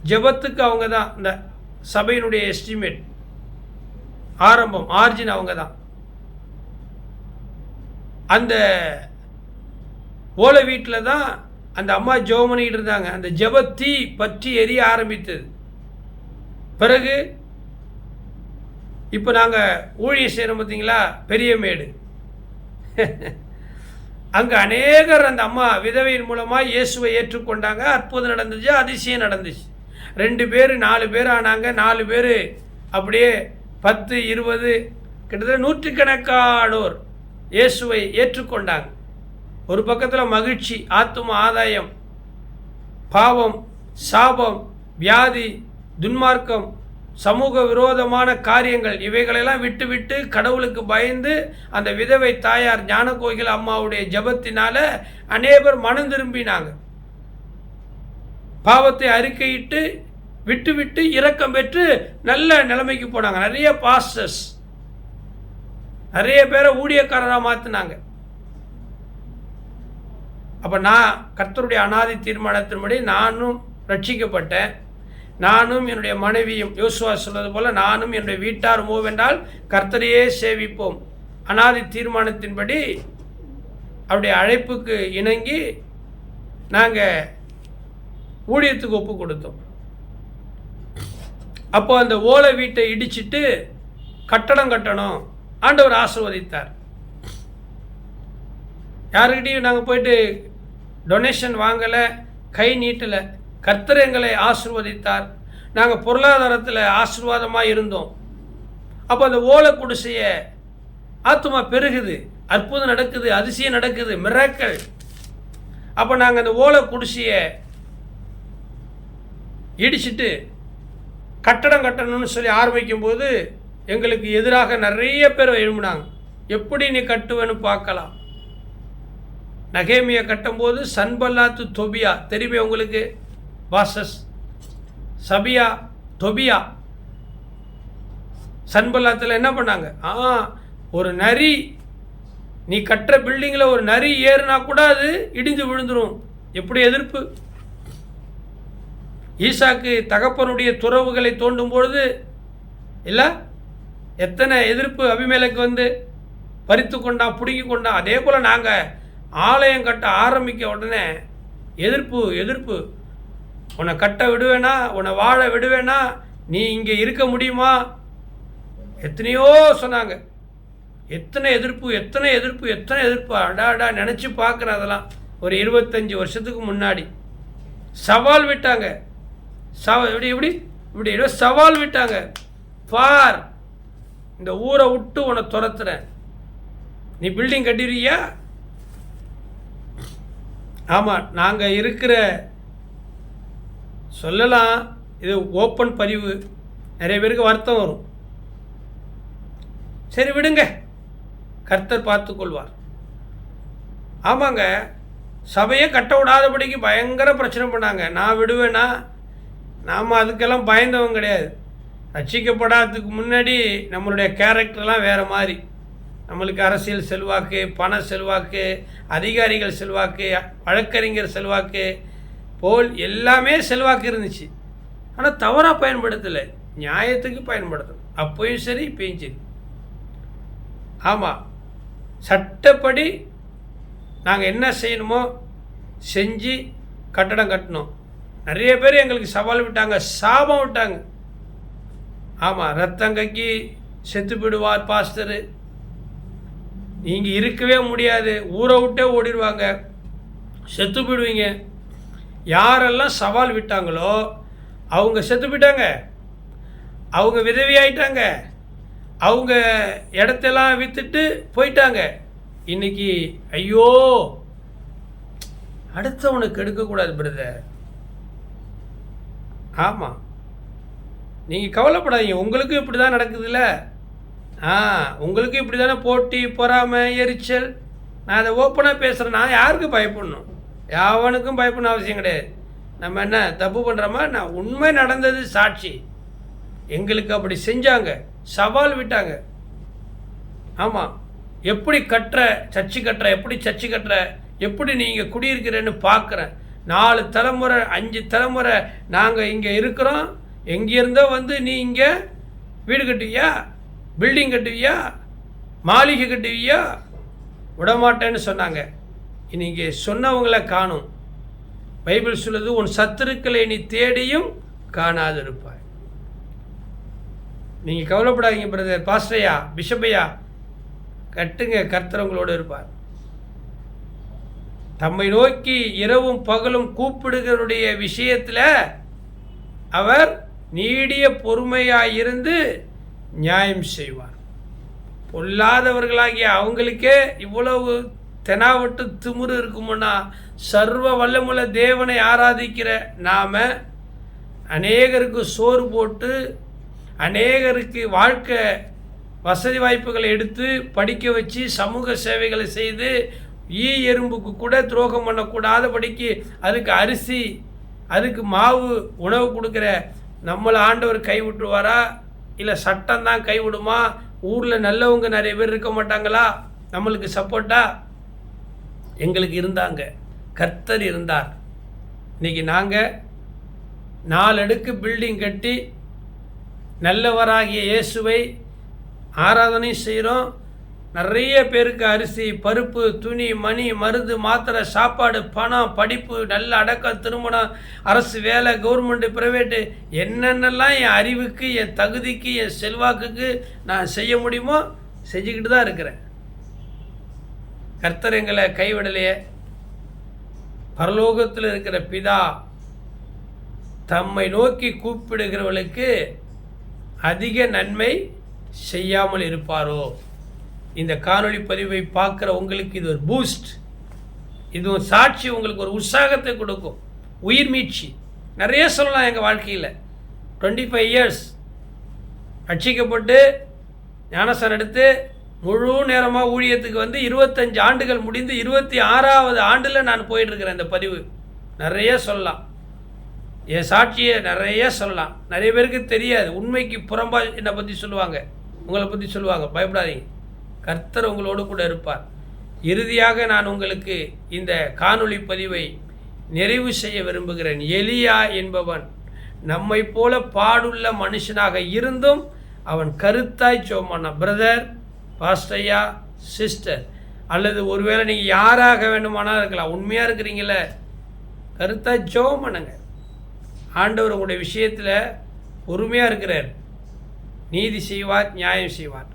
ஜெபத்துக்கு அவங்க தான் இந்த சபையினுடைய எஸ்டிமேட், ஆரம்பம் ஆர்ஜின் அவங்க தான். அந்த ஓலை வீட்டில் தான் அந்த அம்மா ஜெபம் பண்ணிக்கிட்டு இருந்தாங்க. அந்த ஜெப தீ பற்றி எரிய ஆரம்பித்தது. பிறகு இப்போ நாங்கள் ஊழியம் செய்கிறோம் பார்த்தீங்களா, பெரியமேடு, அங்கே அநேகர் அந்த அம்மா விதவையின் மூலமாக இயேசுவை ஏற்றுக்கொண்டாங்க. அற்புதம் நடந்துச்சு, அதிசயம் நடந்துச்சு. 2 பேர் 4 பேர் ஆனாங்க. 4 பேர் அப்படியே 10 20 கிட்டத்தட்ட 100கணக்கானோர் இயேசுவை ஏற்றுக்கொண்டாங்க. ஒரு பக்கத்தில் மகிழ்ச்சி, ஆத்தும ஆதாயம், பாவம், சாபம், வியாதி, துன்மார்க்கம், சமூக விரோதமான காரியங்கள், இவைகளெல்லாம் விட்டு விட்டு கடவுளுக்கு பயந்து அந்த விதவை தாயார் ஞானகோகில அம்மாவுடைய ஜபத்தினால அநேகர் மனம் திரும்பினாங்க. பாவத்தை அறிக்கையிட்டு விட்டு விட்டு இரக்கம் பெற்று நல்ல நிலைமைக்கு போனாங்க. நிறைய பாஸ்டர்ஸ், நிறைய பேரை ஊழியக்காரராக மாற்றினாங்க. அப்போ நான் கர்த்தருடைய அநாதி தீர்மானத்தின்படி நானும் ரட்சிக்கப்பட்டேன். நானும் என்னுடைய மனைவியும், யோசுவா சொல்வது போல, நானும் என்னுடைய வீட்டார் மூவென்றால் கர்த்தரையே சேவிப்போம். அநாதி தீர்மானத்தின்படி அவருடைய அழைப்புக்கு இணங்கி நாங்கள் ஊழியத்துக்கு ஒப்பு கொடுத்தோம். அப்போ அந்த ஓலை வீட்டை இடிச்சிட்டு கட்டடம் கட்டணும், ஆண்டவர் ஆசீர்வதித்தார். யாருக்கிட்டையும் நாங்கள் போயிட்டு டொனேஷன் வாங்கலை, கை நீட்டலை. கர்த்தர் எங்களை ஆசீர்வதித்தார். நாங்கள் பொருளாதாரத்தில் ஆசீர்வாதமாக இருந்தோம். அப்போ அந்த ஓலை குடிசைய ஆத்துமா பெருகுது, அற்புதம் நடக்குது, அதிசயம் நடக்குது, மிராக்கிள். அப்போ நாங்கள் அந்த ஓலை குடிசையை இடிச்சிட்டு கட்டடம் கட்டணும்னு சொல்லி ஆரம்பிக்கும் போது எங்களுக்கு எதிராக நிறைய பேர் எழும்பினாங்க. எப்படி நீ கட்டுவேன்னு பார்க்கலாம். நகேமியை கட்டும்போது சன்பல்லாத்து தொபியா தெரியுமே உங்களுக்கு, பாசஸ், சபியா, தொபியா. சன்பல்லாத்தில் என்ன பண்ணாங்க, ஒரு நரி, நீ கட்டுற பில்டிங்கில் ஒரு நரி ஏறுனா கூட அது இடிஞ்சு விழுந்துடும். எப்படி எதிர்ப்பு. ஈசாக்கு தகப்பனுடைய துறவுகளை தோண்டும் பொழுது இல்லை எத்தனை எதிர்ப்பு. அபிமேலக்கு வந்து பறித்து கொண்டான், பிடுங்கி கொண்டான். அதே போல் நாங்கள் ஆலயம் கட்ட ஆரம்பிக்க உடனே எதிர்ப்பு எதிர்ப்பு. உன்னை கட்ட விடுவேனா, உன்னை வாழ விடுவேனா, நீ இங்கே இருக்க முடியுமா, எத்தனையோ சொன்னாங்க. எத்தனை எதிர்ப்பு எத்தனை எதிர்ப்பு எத்தனை எதிர்ப்பு. அடாடா நினச்சி பார்க்குறேன். அதெல்லாம் ஒரு 25 வருஷத்துக்கு முன்னாடி சவால் விட்டாங்க. எப்படி எப்படி இப்படி சவால் விட்டாங்க. பார், இந்த ஊரை விட்டு உன்னை துரத்துறேன், நீ பில்டிங் கட்டிடுறியா. ஆமாம், நாங்கள் இருக்கிற சொல்லலாம், இது ஓப்பன் பதிவு, நிறைய பேருக்கு வருத்தம் வரும். சரி விடுங்க, கர்த்தர் பார்த்துக்கொள்வார். ஆமாங்க, சபையை கட்ட விடாதபடிக்கு பயங்கர பிரச்சனை பண்ணாங்க. நான் விடுவேனா, நாம் அதுக்கெல்லாம் பயந்தவங்க கிடையாது. ரட்சிக்கப்படாததுக்கு முன்னாடி நம்மளுடைய கேரக்டர்லாம் வேறு மாதிரி. நம்மளுக்கு அரசியல் செல்வாக்கு, பண செல்வாக்கு, அதிகாரிகள் செல்வாக்கு, வழக்கறிஞர் செல்வாக்கு போல் எல்லாமே செல்வாக்கு இருந்துச்சு. ஆனால் தவறாக பயன்படுத்தலை, நியாயத்துக்கு பயன்படுத்தணும். அப்போயும் சரி, இப்பயும் சரி. ஆமாம், சட்டப்படி நாங்கள் என்ன செய்யணுமோ செஞ்சு கட்டடம் கட்டணும். நிறைய பேர் எங்களுக்கு சவால் விட்டாங்க, சாபம் விட்டாங்க. ஆமாம், ரத்தங்கக்கி செத்து போயிடுவார் பாஸ்டரு, நீங்கள் இருக்கவே முடியாது, ஊரை விட்டே ஓடிடுவாங்க, செத்து போயிடுவீங்க. யாரெல்லாம் சவால் விட்டாங்களோ அவங்க செத்து போயிட்டாங்க, அவங்க விதவியாயிட்டாங்க, அவங்க இடத்தெல்லாம் விற்றுட்டு போயிட்டாங்க. இன்னைக்கு ஐயோ, அடுத்தவனுக்கு எடுக்கக்கூடாது பிரதர். ஆமாம், நீங்கள் கவலைப்படாதீங்க, உங்களுக்கும் இப்படி தான் நடக்குதுல்ல. உங்களுக்கும் இப்படி தானே போட்டி, பொறாமை, எரிச்சல் நான் அதை ஓப்பனாக பேசுகிறேன். நான் யாருக்கு பயப்படணும்? யாவனுக்கும் பயப்படணும் அவசியம் கிடையாது. நம்ம என்ன தப்பு பண்ணுறோமா? நான் உண்மை நடந்தது சாட்சி. எங்களுக்கு அப்படி செஞ்சாங்க, சவால் விட்டாங்க. ஆமாம், எப்படி கட்டுற சர்ச்சு கட்டுற, எப்படி சர்ச்சு கட்டுற, எப்படி நீங்கள் குடியிருக்கிறேன்னு பார்க்குறேன். 4 தலைமுறை 5 தலைமுறை நாங்கள் இங்கே இருக்கிறோம். எங்கேருந்தோ வந்து நீ இங்கே வீடு கட்டுவியா, பில்டிங் கட்டுவியா, மாளிகை கட்டுவியா? விடமாட்டேன்னு சொன்னாங்க. இன்னைக்கு சொன்னவங்கள காணும். பைபிள் சொல்லுது, உன் சத்துருக்களை நீ தேடியும் காணாது இருப்பாய். நீங்கள் கவலைப்படாதீங்க பிரதர், பாஸ்டரையா, பிஷப்பையா, கட்டுங்க, கர்த்தர் உங்களோடு இருப்பார். தம்மை நோக்கி இரவும் பகலும் கூப்பிடுகிறவருடைய விஷயத்தில் அவர் நீடிய பொறுமையாயிருந்து நியாயம் செய்வார். பொல்லாதவர்களாகிய அவங்களுக்கே இவ்வளவு தெனாவட்டு திமுரு இருக்குமுன்னா, சர்வ வல்லமுள்ள தேவனை ஆராதிக்கிற நாம் அநேகருக்கு சோறு போட்டு, அநேகருக்கு வாழ்க்கை வசதி வாய்ப்புகளை எடுத்து படிக்க வச்சு, சமூக சேவைகளை செய்து, எறும்புக்கு கூட துரோகம் பண்ணக்கூடாதபடிக்கு அதுக்கு அரிசி, அதுக்கு மாவு, உணவு கொடுக்குற நம்மளை ஆண்டவர் கைவிட்டுருவாரா? இல்லை சட்டம் தான் கைவிடுமா? ஊரில் நல்லவங்க நிறைய பேர் இருக்க மாட்டாங்களா நம்மளுக்கு சப்போர்ட்டா? எங்களுக்கு இருந்தாங்க, கர்த்தர் இருந்தார். இன்றைக்கி நாங்கள் 4 அடுக்கு பில்டிங் கட்டி நல்லவராகிய இயேசுவை ஆராதனை செய்கிறோம். நிறைய பேருக்கு அரிசி, பருப்பு, துணி, மணி, மருந்து, மாத்திரை, சாப்பாடு, பணம், படிப்பு, நல்ல அடக்கம், திருமணம், அரசு வேலை, கவர்மெண்ட்டு, ப்ரைவேட்டு, என்னென்னலாம் என் அறிவுக்கு, என் தகுதிக்கு, என் செல்வாக்குக்கு நான் செய்ய முடியுமோ செஞ்சுக்கிட்டு தான் இருக்கிறேன். கர்த்தர் எங்களை கைவிடலையே. பரலோகத்தில் இருக்கிற பிதா தம்மை நோக்கி கூப்பிடுகிறவர்களுக்கு அதிக நன்மை செய்யாமல் இருப்பாரோ? இந்த காணொளி பதிவை பார்க்குற உங்களுக்கு இது ஒரு பூஸ்ட், இது ஒரு சாட்சி, உங்களுக்கு ஒரு உற்சாகத்தை கொடுக்கும், உயிர் மீட்சி. நிறைய சொல்லலாம். எங்கள் வாழ்க்கையில் 25 இயர்ஸ் ரட்சிக்கப்பட்டு ஞானஸ்நானம் எடுத்து முழு நேரமாக ஊழியத்துக்கு வந்து 25 ஆண்டுகள் முடிந்து 26வது ஆண்டில் நான் போயிட்டுருக்கிறேன். இந்த பதிவு நிறைய சொல்லலாம், என் சாட்சியை நிறைய சொல்லலாம். நிறைய பேருக்கு தெரியாது, உண்மைக்கு புறம்பாக என்னை பற்றி சொல்லுவாங்க, உங்களை பற்றி சொல்லுவாங்க. பயப்படாதீங்க, கர்த்தர் உங்களோடு கூட இருப்பார். இறுதியாக நான் உங்களுக்கு இந்த காணொளி பதிவை நிறைவு செய்ய விரும்புகிறேன். எலியா என்பவன் நம்மை போல பாடுள்ள மனுஷனாக இருந்தும் அவன் கருத்தாய் சோமானா. பிரதர், பாஸ்டையா, சிஸ்டர், அல்லது ஒருவேளை நீங்கள் யாராக வேண்டுமானால் இருக்கலாம், உண்மையாக இருக்கிறீங்கள, கருத்தாய் ஜெபம் பண்ணுங்க. ஆண்டவர் உங்களுடைய விஷயத்தில் பொறுமையாக இருக்கிறார், நீதி செய்வார், நியாயம் செய்வார்.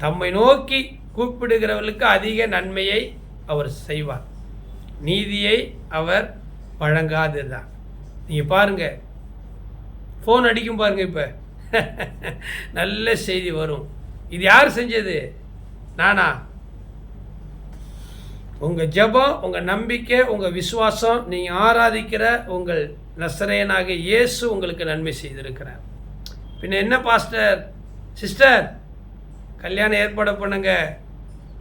தம்மை நோக்கி கூப்பிடுகிறவர்களுக்கு அதிக நன்மையை அவர் செய்வார், நீதியை அவர் வழங்காதுதான். நீங்கள் பாருங்கள், ஃபோன் அடிக்கும் பாருங்கள், இப்போ நல்ல செய்தி வரும். இது யார் செஞ்சது? நானா? உங்கள் ஜெபம், உங்கள் நம்பிக்கை, உங்கள் விசுவாசம், நீங்கள் ஆராதிக்கிற உங்கள் நசரேயனாக இயேசு உங்களுக்கு நன்மை செய்திருக்கிறார். பின்ன என்ன பாஸ்டர், சிஸ்டர், கல்யாணம் ஏற்பாடு பண்ணுங்க,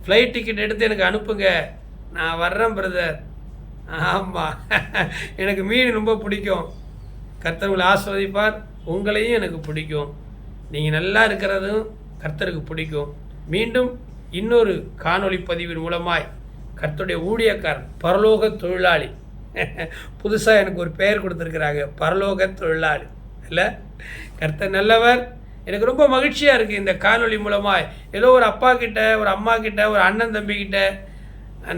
ஃப்ளைட் டிக்கெட் எடுத்து எனக்கு அனுப்புங்க, நான் வர்றேன் பிரதர். ஆமாம், எனக்கு மீன் ரொம்ப பிடிக்கும், கர்த்தர் உங்களை ஆஸ்வதிப்பார், உங்களையும் எனக்கு பிடிக்கும், நீங்கள் நல்லா இருக்கிறதும் கர்த்தருக்கு பிடிக்கும். மீண்டும் இன்னொரு காணொளி பதிவின் மூலமாய் கர்த்தருடைய ஊழியக்காரன், பரலோக தொழிலாளி, புதுசாக எனக்கு ஒரு பெயர் கொடுத்துருக்குறாங்க, பரலோக தொழிலாளி. இல்லை, கர்த்தர் நல்லவர். எனக்கு ரொம்ப மகிழ்ச்சியாக இருக்குது இந்த காணொளி மூலமாக ஏதோ ஒரு அப்பா கிட்ட, ஒரு அம்மா கிட்ட, ஒரு அண்ணன் தம்பிக்கிட்ட,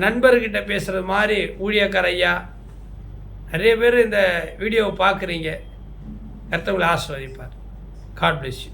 நண்பர்கிட்ட பேசுகிறது மாதிரி ஊழியக்கார ஐயா நிறைய பேர் இந்த வீடியோவை பார்க்குறீங்க. கர்த்தர் உங்களை ஆசீர்வதிப்பார். God bless you.